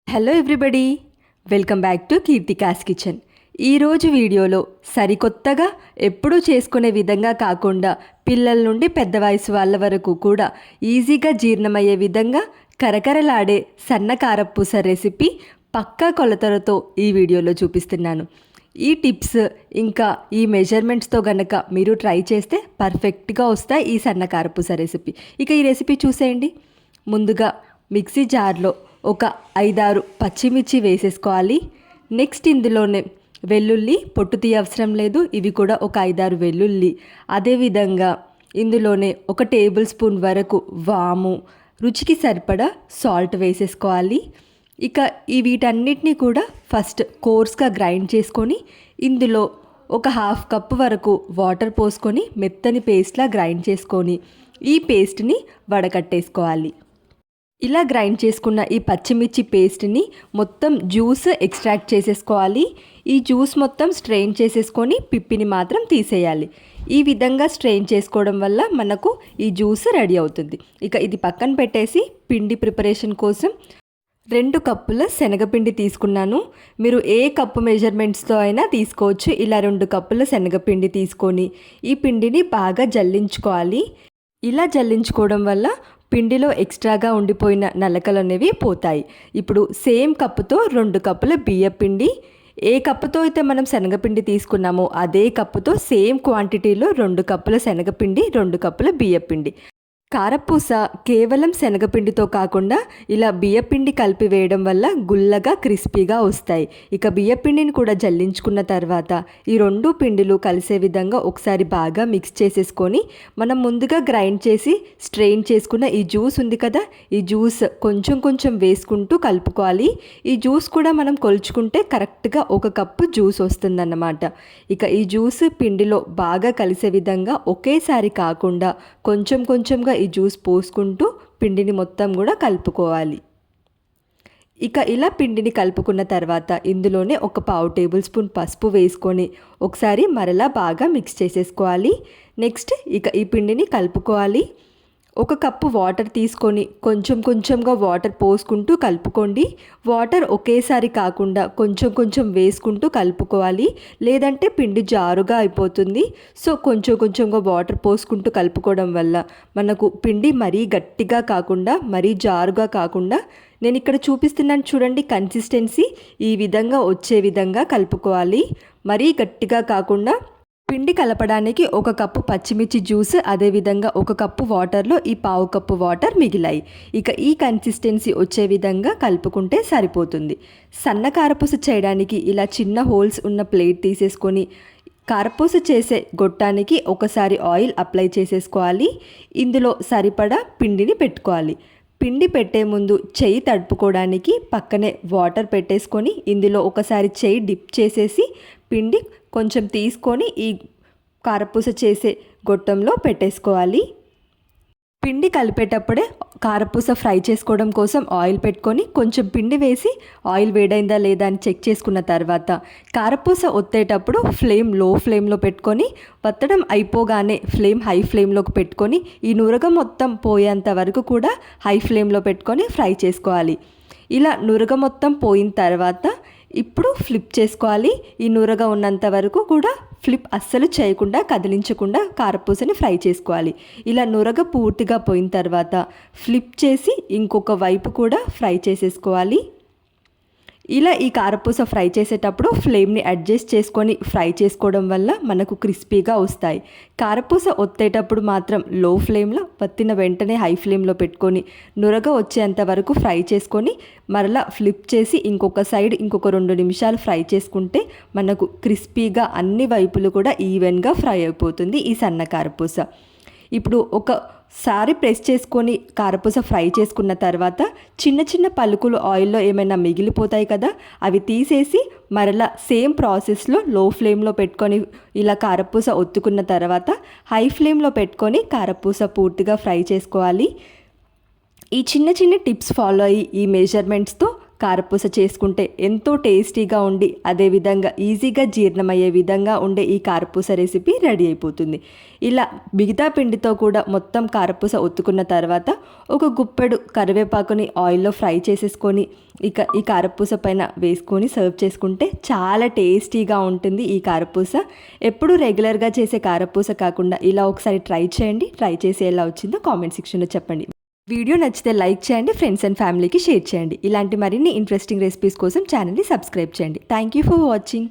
Hello everybody, welcome back to Keerthika's kitchen. ఈరోజు వీడియోలో సరికొత్తగా ఎప్పుడూ చేసుకునే విధంగా కాకుండా పిల్లల నుండి పెద్ద వయసు వాళ్ళ వరకు కూడా ఈజీగా జీర్ణమయ్యే విధంగా కరకరలాడే సన్న కారపూస రెసిపీ పక్కా కొలతలతో ఈ వీడియోలో చూపిస్తున్నాను. ఈ టిప్స్ ఇంకా ఈ మెజర్మెంట్స్తో గనక మీరు ట్రై చేస్తే పర్ఫెక్ట్గా వస్తాయి ఈ సన్న కారపూస రెసిపీ. ఇక ఈ రెసిపీ చూసేయండి. ముందుగా మిక్సీ జార్లో ఒక 5-6 పచ్చిమిర్చి వేసేసుకోవాలి. నెక్స్ట్ ఇందులోనే వెల్లుల్లి పొట్టు తీయవసరం లేదు, ఇవి కూడా ఒక 5-6 వెల్లుల్లి. అదేవిధంగా ఇందులోనే 1 టేబుల్ స్పూన్ వరకు వాము, రుచికి సరిపడా సాల్ట్ వేసేసుకోవాలి. ఇక వీటన్నిటిని కూడా ఫస్ట్ కోర్స్గా గ్రైండ్ చేసుకొని ఇందులో ఒక 1/2 కప్ వరకు వాటర్ పోసుకొని మెత్తని పేస్ట్లా గ్రైండ్ చేసుకొని ఈ పేస్ట్ని వడకట్టేసుకోవాలి. ఇలా గ్రైండ్ చేసుకున్న ఈ పచ్చిమిర్చి పేస్ట్ని మొత్తం జ్యూస్ ఎక్స్ట్రాక్ట్ చేసేసుకోవాలి. ఈ జ్యూస్ మొత్తం స్ట్రెయిన్ చేసేసుకొని పిప్పిని మాత్రం తీసేయాలి. ఈ విధంగా స్ట్రెయిన్ చేసుకోవడం వల్ల మనకు ఈ జ్యూస్ రెడీ అవుతుంది. ఇక ఇది పక్కన పెట్టేసి పిండి ప్రిపరేషన్ కోసం 2 కప్పుల శనగపిండి తీసుకున్నాను. మీరు ఏ కప్పు మెజర్మెంట్స్తో అయినా తీసుకోవచ్చు. ఇలా 2 కప్పుల శనగపిండి తీసుకొని ఈ పిండిని బాగా జల్లించుకోవాలి. ఇలా జల్లించుకోవడం వల్ల పిండిలో ఎక్స్ట్రాగా ఉండిపోయిన నలకలు అనేవి పోతాయి. ఇప్పుడు సేమ్ కప్పుతో 2 కప్పుల బియ్యపిండి, ఏ కప్పుతో అయితే మనం శనగపిండి తీసుకున్నామో అదే కప్పుతో సేమ్ క్వాంటిటీలో 2 కప్పుల శనగపిండి, 2 కప్పుల బియ్యపిండి. కారపూస కేవలం శనగపిండితో కాకుండా ఇలా బియ్యపిండి కలిపి వేయడం వల్ల గుల్లగా క్రిస్పీగా వస్తాయి. ఇక బియ్యపిండిని కూడా జల్లించుకున్న తర్వాత ఈ 2 పిండిలు కలిసే విధంగా ఒకసారి బాగా మిక్స్ చేసేసుకొని మనం ముందుగా గ్రైండ్ చేసి స్ట్రెయిన్ చేసుకున్న ఈ జ్యూస్ ఉంది కదా, ఈ జ్యూస్ కొంచెం కొంచెం వేసుకుంటూ కలుపుకోవాలి. ఈ జ్యూస్ కూడా మనం కొలుచుకుంటే కరెక్ట్గా 1 కప్పు జ్యూస్ వస్తుందన్నమాట. ఇక ఈ జ్యూస్ పిండిలో బాగా కలిసే విధంగా ఒకేసారి కాకుండా కొంచెం కొంచెంగా ఈ జ్యూస్ పోసుకుంటూ పిండిని మొత్తం కూడా కలుపుకోవాలి. ఇక ఇలా పిండిని కలుపుకున్న తర్వాత ఇందులోనే ఒక 1/2 టేబుల్ స్పూన్ పసుపు వేసుకొని ఒకసారి మరలా బాగా మిక్స్ చేసేసుకోవాలి. నెక్స్ట్ ఇక ఈ పిండిని కలుపుకోవాలి. 1 కప్పు వాటర్ తీసుకొని కొంచెం కొంచెంగా వాటర్ పోసుకుంటూ కలుపుకోండి. వాటర్ ఒకేసారి కాకుండా కొంచెం కొంచెం వేసుకుంటూ కలుపుకోవాలి, లేదంటే పిండి జారుగా అయిపోతుంది. సో కొంచెం కొంచెంగా వాటర్ పోసుకుంటూ కలుపుకోవడం వల్ల మనకు పిండి మరీ గట్టిగా కాకుండా మరీ జారుగా కాకుండా నేను ఇక్కడ చూపిస్తున్నాను చూడండి, కన్సిస్టెన్సీ ఈ విధంగా వచ్చే విధంగా కలుపుకోవాలి. మరీ గట్టిగా కాకుండా పిండి కలపడానికి 1 కప్పు పచ్చిమిర్చి జ్యూస్, అదేవిధంగా 1 కప్పు వాటర్లో ఈ 1/2 కప్పు వాటర్ మిగిలాయి. ఇక ఈ కన్సిస్టెన్సీ వచ్చే విధంగా కలుపుకుంటే సరిపోతుంది. సన్న కారపూస చేయడానికి ఇలా చిన్న హోల్స్ ఉన్న ప్లేట్ తీసేసుకొని కారపూస చేసే గొట్టానికి ఒకసారి ఆయిల్ అప్లై చేసేసుకోవాలి. ఇందులో సరిపడా పిండిని పెట్టుకోవాలి. పిండి పెట్టే ముందు చెయ్యి తడుపుకోవడానికి పక్కనే వాటర్ పెట్టేసుకొని ఇందులో ఒకసారి చెయ్యి డిప్ చేసేసి పిండి కొంచెం తీసుకొని ఈ కారపూస చేసే గొట్టంలో పెట్టేసుకోవాలి. పిండి కలిపేటప్పుడే కారపూస ఫ్రై చేసుకోవడం కోసం ఆయిల్ పెట్టుకొని కొంచెం పిండి వేసి ఆయిల్ వేడైందా లేదా అని చెక్ చేసుకున్న తర్వాత కారపూస ఒత్తేటప్పుడు ఫ్లేమ్ లో ఫ్లేమ్లో పెట్టుకొని వత్తడం అయిపోగానే ఫ్లేమ్ హై ఫ్లేమ్లోకి పెట్టుకొని ఈ నురగ మొత్తం పోయేంత వరకు కూడా హై ఫ్లేమ్లో పెట్టుకొని ఫ్రై చేసుకోవాలి. ఇలా నురగ మొత్తం పోయిన తర్వాత ఇప్పుడు ఫ్లిప్ చేసుకోవాలి. ఈ నురగ ఉన్నంత వరకు కూడా ఫ్లిప్ అస్సలు చేయకుండా కదిలించకుండా కారపూసని ఫ్రై చేసుకోవాలి. ఇలా నురగ పూర్తిగా పోయిన తర్వాత ఫ్లిప్ చేసి ఇంకొక వైపు కూడా ఫ్రై చేసేసుకోవాలి. ఇలా ఈ కారపూస ఫ్రై చేసేటప్పుడు ఫ్లేమ్ని అడ్జస్ట్ చేసుకొని ఫ్రై చేసుకోవడం వల్ల మనకు క్రిస్పీగా వస్తాయి. కారపూస ఒత్తేటప్పుడు మాత్రం లో ఫ్లేమ్లో, వత్తిన వెంటనే హై ఫ్లేమ్లో పెట్టుకొని నురగ వచ్చేంత వరకు ఫ్రై చేసుకొని మరలా ఫ్లిప్ చేసి ఇంకొక సైడ్ ఇంకొక 2 నిమిషాలు ఫ్రై చేసుకుంటే మనకు క్రిస్పీగా అన్ని వైపులు కూడా ఈవెన్గా ఫ్రై అయిపోతుంది ఈ సన్న కారపూస. ఇప్పుడు ఒకసారి ప్రెస్ చేసుకొని కారపూస ఫ్రై చేసుకున్న తర్వాత చిన్న చిన్న పలుకులు ఆయిల్లో ఏమైనా మిగిలిపోతాయి కదా, అవి తీసేసి మరలా సేమ్ ప్రాసెస్లో లో ఫ్లేమ్లో పెట్టుకొని ఇలా కారపూస ఒత్తుకున్న తర్వాత హై ఫ్లేమ్లో పెట్టుకొని కారపూస పూర్తిగా ఫ్రై చేసుకోవాలి. ఈ చిన్న చిన్న టిప్స్ ఫాలో అయ్యి ఈ మెజర్మెంట్స్తో కారపూస చేసుకుంటే ఎంతో టేస్టీగా ఉండి అదేవిధంగా ఈజీగా జీర్ణమయ్యే విధంగా ఉండే ఈ కారపూస రెసిపీ రెడీ అయిపోతుంది. ఇలా మిగతా పిండితో కూడా మొత్తం కారపూస ఒత్తుకున్న తర్వాత ఒక గుప్పెడు కరివేపాకుని ఆయిల్లో ఫ్రై చేసేసుకొని ఇక ఈ కారపూస పైన వేసుకొని సర్వ్ చేసుకుంటే చాలా టేస్టీగా ఉంటుంది ఈ కారపూస. ఎప్పుడు రెగ్యులర్గా చేసే కారపూస కాకుండా ఇలా ఒకసారి ట్రై చేయండి. ట్రై చేసి ఎలా వచ్చిందో కామెంట్ సెక్షన్లో చెప్పండి. వీడియో నచ్చితే లైక్ చేయండి, ఫ్రెండ్స్ అండ్ ఫ్యామిలీకి షేర్ చేయండి. ఇలాంటి మరిన్ని ఇంట్రెస్టింగ్ రెసిపీస్ కోసం ఛానల్ని సబ్స్క్రైబ్ చేయండి. Thank you for watching.